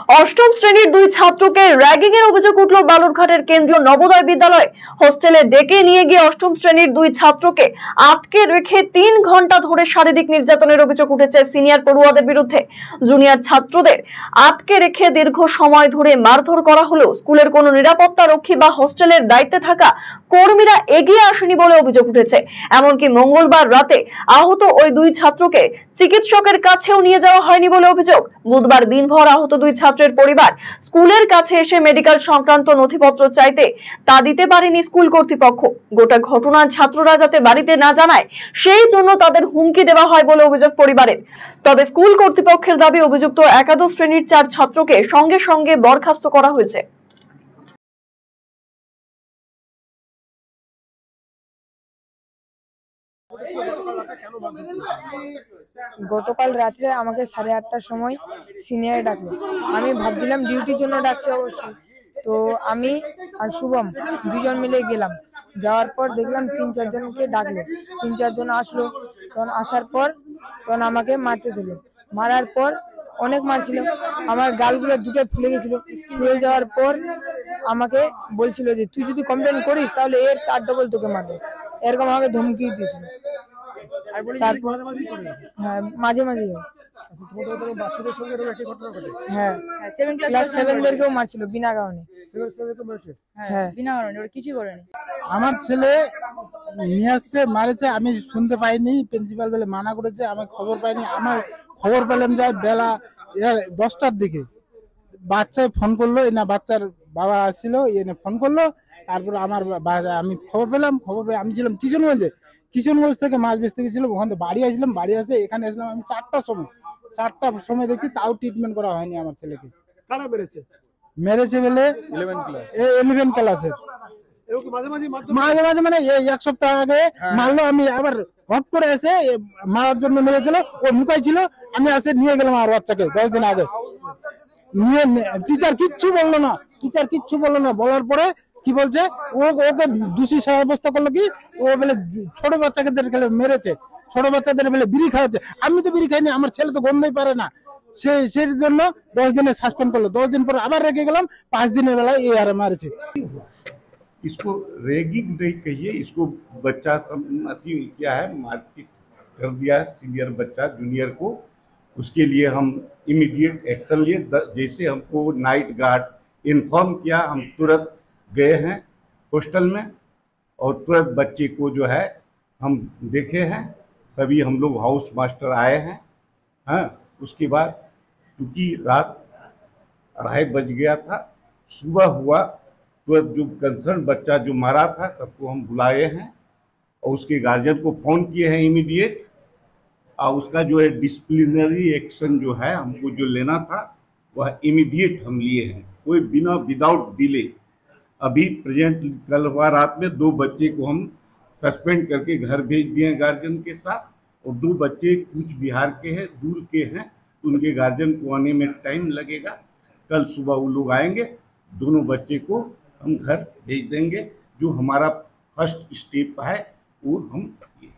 অষ্টম শ্রেণীর দুই ছাত্রকে র্যাগিং এর অভিযোগ উঠল বালুরঘাটের কেন্দ্রীয় নবোদয় বিদ্যালয়। হোস্টেলে ডেকে নিয়ে গিয়ে অষ্টম শ্রেণীর দুই ছাত্রকে আটকে রেখে 3 ঘন্টা ধরে শারীরিক নির্যাতনের অভিযোগ উঠেছে সিনিয়র পড়ুয়াদের বিরুদ্ধে। জুনিয়র ছাত্রদের আটকে রেখে দীর্ঘ সময় ধরে মারধর করা হলেও স্কুলের কোনো নিরাপত্তা রক্ষী বা হোস্টেলের দায়িত্বে থাকা কর্মীরা এগিয়ে আসেনি বলে অভিযোগ উঠেছে। এমনকি মঙ্গলবার রাতে আহত ওই দুই ছাত্রকে চিকিৎসকের কাছেও নিয়ে যাওয়া হয়নি বলে অভিযোগ। বুধবার দিনভর আহত দুই ছাত্রের পরিবার স্কুলের কাছে এসে মেডিকেল সংক্রান্ত নথিপত্র চাইতে তা দিতে পারেনি স্কুল কর্তৃপক্ষ। গোটা ঘটনা ছাত্ররা যাতে বাড়িতে না জানায় সেই জন্য তাদের হুমকি দেওয়া হয় বলে অভিযোগ পরিবারের। তবে স্কুল কর্তৃপক্ষের দাবি অভিযুক্ত একাদশ শ্রেণীর 4 ছাত্রকে সঙ্গে সঙ্গে বরখাস্ত করা হয়েছে। গতকাল রাত্রে আমাকে 8:30টার সময় সিনিয়র ডাকলো। আমি ভাবছিলাম ডিউটির জন্য ডাকছে অবশ্যই। তো আমি আর শুভম দুজন মিলে গেলাম। যাওয়ার পর দেখলাম 3-4 জনকে ডাকলো। 3-4 জন আসলো। তখন আসার পর আমাকে মারতে দিল। মারার পর অনেক মারছিল। আমার গালগুলো দুটো ফুলে গেছিল। ফুলে যাওয়ার পর আমাকে বলছিল যে তুই যদি কমপ্লেন করিস তাহলে এর 4 ডবল তোকে মারবে, এরকম আমাকে ধমকি দিয়েছিল। তারপর হ্যাঁ, মাঝে মাঝে হ্যাঁ, ক্লাস 7-দেরকেও মারছিল বিনা কারণে। হ্যাঁ, বিনা কারণে, ওরা কিছুই করেনি। আমার ছেলে নিয়ে আসছে, মারেছে, আমি শুনতে পাইনি। প্রিন্সিপাল বলে মানা করেছে, আমার খবর পাইনি। আমার খবর পেলাম যায় বেলা 10টার দিকে। বাচ্চায় ফোন করলো, না বাচ্চার বাবা আসছিল, এনে ফোন করলো। তারপর আমি খবর পেলাম। খবর পেয়ে আমি ছিলাম কিশনগঞ্জ থেকে মাছ বেচতে গেছিলাম। ওখান থেকে বাড়ি আসলাম। বাড়ি আসে এখানে আসলাম আমি 4টার সময় দেখছি, তাও ট্রিটমেন্ট করা হয়নি আমার ছেলেকে। কারা মেরেছে বলে 11 ক্লাসের। মাঝে মাঝে মানে এই 1 সপ্তাহ আগে মারলো। আমি আবার হট করে এসে মারার জন্য মেরেছিল, ও মুখাই ছিল। আমি এসে নিয়ে গেলাম আমার বাচ্চাকে 10 দিন আগে। নিয়ে টিচার কিচ্ছু বললো না। বলার পরে কি বলছে, ওকে দোষী সাব্যস্ত করলো। কি ও বলে ছোট বাচ্চাদের মেরেছে, ছোট বাচ্চাদের বলে বিড়ি খাওয়াচ্ছে। আমি তো বিড়ি খাইনি, আমার ছেলে তো গন্ধই পারে না। সেই জন্য 10 দিনে সাসপেন্ড করলো। 10 দিন পর আবার রেখে গেলাম। 5 দিনের বেলায় এই আরে মারেছে। इसको रैगिंग नहीं कहिए, इसको बच्चा क्या है, मारपीट कर दिया सीनियर बच्चा जूनियर को। उसके लिए हम इमीडिएट एक्शन लिए। जैसे हमको नाइट गार्ड इन्फॉर्म किया, हम तुरंत गए हैं हॉस्टल में और तुरंत बच्चे को जो है हम देखे हैं। तभी हम लोग हाउस मास्टर आए हैं। हाँ, उसके बाद क्योंकि रात 2:30 बज गया था, सुबह हुआ तो जो कंसर्न बच्चा जो मारा था सबको हम बुलाए हैं और उसके गार्जियन को फ़ोन किए हैं इमीडिएट। और उसका जो है डिसिप्लिनरी एक्शन जो है हमको जो लेना था वह इमीडिएट हम लिए हैं, कोई विदाउट डिले। अभी प्रेजेंट कल हुआ रात में 2 बच्चे को हम सस्पेंड करके घर भेज दिए हैं गार्जियन के साथ। और 2 बच्चे कुछ बिहार के हैं, दूर के हैं, उनके गार्जियन को आने में टाइम लगेगा। कल सुबह वो लोग आएंगे, दोनों बच्चे को हम घर भेज देंगे। जो हमारा फर्स्ट स्टेप है वो हम